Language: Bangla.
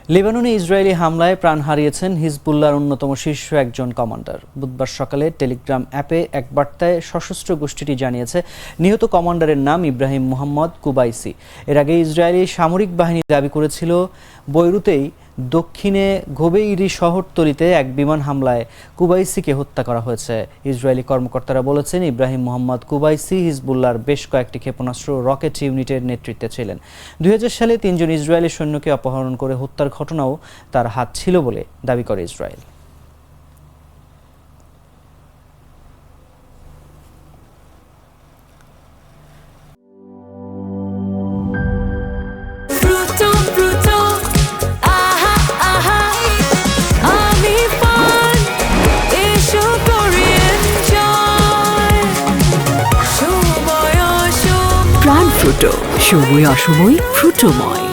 লেবাননে ইসরায়েলি হামলায় প্রাণ হারিয়েছেন হিজবুল্লাহর অন্যতম শীর্ষ একজন কমান্ডার। বুধবার সকালে টেলিগ্রাম অ্যাপে এক বার্তায় সশস্ত্র গোষ্ঠীটি জানিয়েছে, নিহত কমান্ডারের নাম ইব্রাহিম মোহাম্মদ কুবাইসি। এর আগে ইসরায়েলি সামরিক বাহিনী দাবি করেছিল, বৈরুতেই দক্ষিণে ঘোবেইরি শহরতলিতে এক বিমান হামলায় কুবাইসিকে হত্যা করা হয়েছে। ইসরায়েলি কর্মকর্তারা বলেছেন, ইব্রাহিম মোহাম্মদ কুবাইসি হিজবুল্লাহর বেশ কয়েকটি ক্ষেপণাস্ত্র রকেট ইউনিটের নেতৃত্বে ছিলেন। 2000 সালে 3 জন ইসরায়েলি সৈন্যকে অপহরণ করে হত্যার ঘটনাও তার হাত ছিল বলে দাবি করে ইসরায়েল। প্রাণ ফ্রুটো, সময় অসময় ফ্রুটোময়।